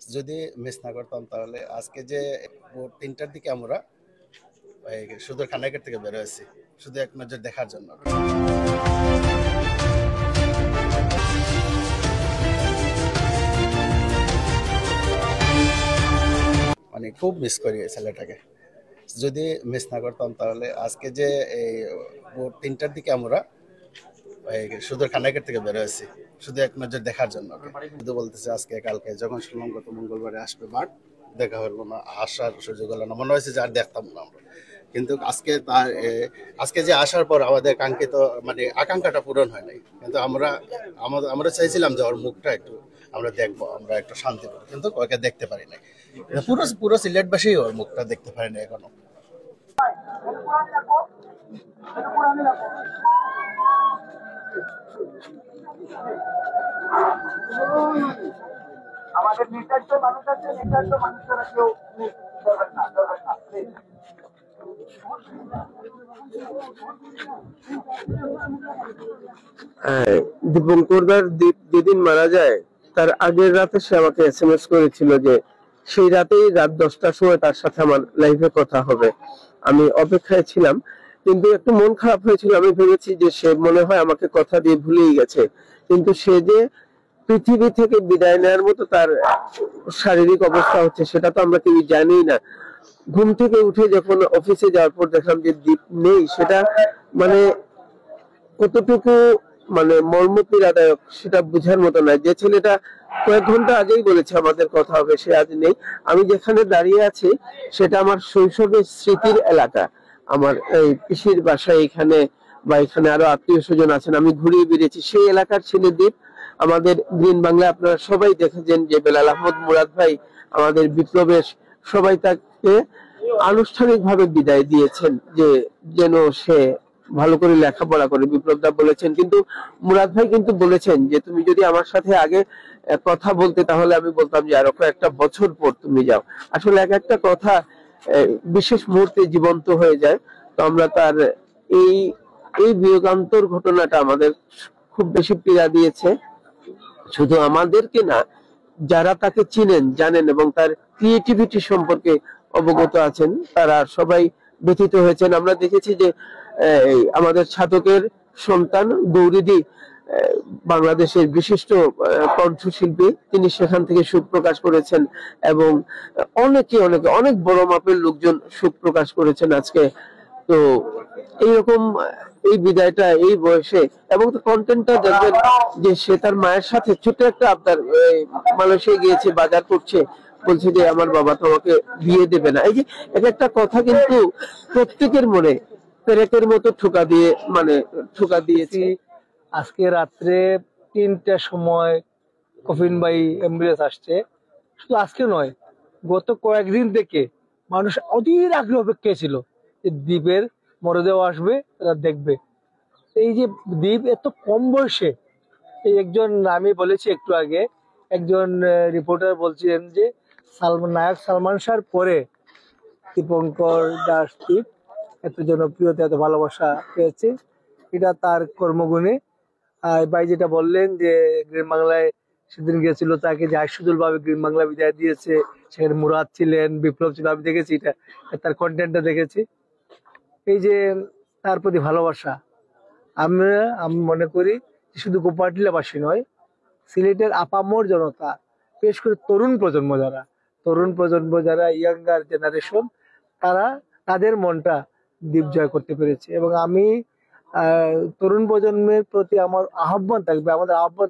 যদি মিস না করতাম তাহলে আজকে যে ভোর ৩টার দিকে আমরা সুদূর খানাইঘাট থেকে বের হয়েছি শুধু এক নজর দেখার জন্য। মানে খুব মিস করি এই ছেলেটাকে। যদি মিস না করতাম তাহলে আজকে যে এই ভোর ৩টার দিকে আমরা সুদূর খানাইঘাট থেকে বের হয়েছি শুধু এক নজর দেখার জন্য। শুধু বলতেছে আজকে কালকে যখন শুনলাম গত মঙ্গলবারে আসবে, বাট দেখা হলো না, আসার সুযোগ হলো না, মনে হয়েছে যে আর দেখতাম না আমরা। কিন্তু আজকে যে আসার পর আমাদের কাঙ্ক্ষিত মানে আকাঙ্ক্ষাটা পূরণ হয় নাই। কিন্তু আমরা চাইছিলাম যে ওর মুখটা একটু আমরা দেখবো, আমরা একটু শান্তি পাবো, কিন্তু ওকে দেখতে পারি নাই। পুরো পুরো সিলেটবাসী ওর মুখটা দেখতে পারি না এখনো। আমাদের নির্ধারিত মানুষ আছে, নির্ধারিত মানুষেরা কেউ করবেন না, করবেন না। দীপঙ্করদার যেদিন মারা যায় তার আগের রাতে সে আমাকে এসএমএস করেছিল যে সেই রাতেই রাত 10টার সময় তার সাথে আমার লাইভে কথা হবে। আমি অপেক্ষায় ছিলাম, কিন্তু একটু মন খারাপ হয়েছিল। আমি ভেবেছি যে সে মনে হয় আমাকে কথা দিয়ে ভুলেই গেছে, কিন্তু সে যে পৃথিবী থেকে বিদায় নেওয়ার মতো তার শারীরিক অবস্থা হচ্ছে সেটা তো আমরা কেউ জানি না। ঘুম থেকে উঠে যখন অফিসে যাওয়ার পর দেখলাম যে দীপ নেই, সেটা মানে কতটুকু মানে মর্মপীড়াদায়ক সেটা বোঝার মতো নয়। যে ছেলেটা কয়েক ঘন্টা আগেই বলেছে আমাদের কথা হবে, সে আজ নেই। আমি যেখানে দাঁড়িয়ে আছি সেটা আমার শৈশবের স্মৃতির এলাকা। আমার এই পিসির বাসায় এখানে, বা এখানে আরো আত্মীয় স্বজন আছেন, আমি ঘুরিয়ে বেরিয়েছি। সেই এলাকার ছেলে দ্বীপ। আমাদের গ্রিন বাংলা আপনারা সবাই দেখেছেন যে বেলাল আহমদ মুরাদ ভাই, আমাদের বিপ্লবের সবাই তাকে আনুষ্ঠানিকভাবে বিদায় দিয়েছেন যে যেন সে ভালো করে লেখাপড়া করে। বিপ্লব দা বলেছেন, কিন্তু মুরাদ ভাই কিন্তু বলেছেন যে তুমি যদি আমার সাথে আগে কথা বলতে তাহলে আমি বলতাম যে আরো কয়েকটা বছর পর তুমি যাও। আসলে এক একটা কথা বিশেষ মুহূর্তে জীবন্ত হয়ে যায়। তো আমরা তার এই এই বিয়োগান্তর ঘটনাটা আমাদের খুব বেশি পীড়া দিয়েছে। শুধু আমাদেরকে না, যারা তাকে চিনেন জানেন এবং তার ক্রিয়েটিভিটি সম্পর্কে অবগত আছেন তারা সবাই ব্যথিত হয়েছেন। আমরা দেখেছি যে আমাদের ছাতকের সন্তান গৌরীদি বাংলাদেশের বিশিষ্ট কণ্ঠশিল্পী, তিনি সেখান থেকে সুখ প্রকাশ করেছেন এবং অনেকে অনেকে অনেক বড় মাপের লোকজন সুখ প্রকাশ করেছেন আজকে। তো এইরকম এই বিদায়টা এই বয়সে, এবং কন্টেন্টটা দেখবেন যে সে তার মায়ের সাথে ছোট একটা আবদার, মালয়েশিয়া গিয়েছে, বাজার করছে, বলছে যে আমার বাবা তোমাকে বিয়ে দেবে না। এই যে এক একটা কথা কিন্তু প্রত্যেকের মনে পেরেকের মতো ঠোকা দিয়েছে। আজকে রাত্রে 3টার সময় কফিন বাই অ্যাম্বুলেন্স আসছে। শুধু আজকে নয়, গত কয়েকদিন থেকে মানুষ অধীর আগ্রহ অপেক্ষায় ছিল যে দ্বীপের মরদেহ আসবে, তারা দেখবে। এই যে দ্বীপ এত কম বয়সে, এই একজন, আমি বলেছি একটু আগে, একজন রিপোর্টার বলছিলেন যে নায়ক সালমান শাহর পরে দীপঙ্কর দাস দ্বীপ এত জনপ্রিয়তা, এত ভালোবাসা পেয়েছে, এটা তার কর্মগুণে। আর ভাই যেটা বললেন যে গ্রিন বাংলায় সেদিন গিয়েছিল, তাকে যে হাস্যদুল ভাবে গ্রিন বাংলা বিদায় দিয়েছে, সেখানে মুরাদ ছিলেন, বিপ্লব ছিল, আমি দেখেছি, এটা তার কন্টেন্টটা দেখেছি। এই যে তার প্রতি ভালোবাসা, আমি মনে করি শুধু গোপাটিলাবাসী নয়, সিলেটের আপামর জনতা, বিশেষ করে তরুণ প্রজন্ম যারা ইয়াঙ্গার জেনারেশন, তাদের মনটা দ্বীপ জয় করতে পেরেছে। এবং আমি তরুণ প্রজন্মের প্রতি আমাদের আহ্বান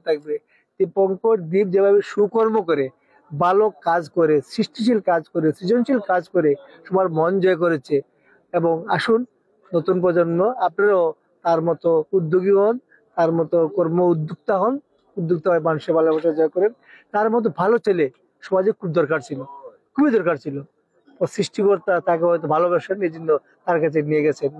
থাকবে, দীপঙ্কর দ্বীপ যেভাবে সুকর্ম করে, ভালো কাজ করে, সৃষ্টিশীল কাজ করে, সৃজনশীল কাজ করে সবার মন জয় করেছে। এবং আসুন নতুন প্রজন্ম, আপনারাও তার মতো উদ্যোগী হন, তার মতো উদ্যোক্তা হয়ে মানুষের ভালোবাসা জয় করেন। তার মতো ভালো ছেলে সমাজে খুবই দরকার ছিল। ও সৃষ্টিকর্তা তাকে হয়তো ভালোবাসেন, এই জন্য তার কাছে নিয়ে গেছেন।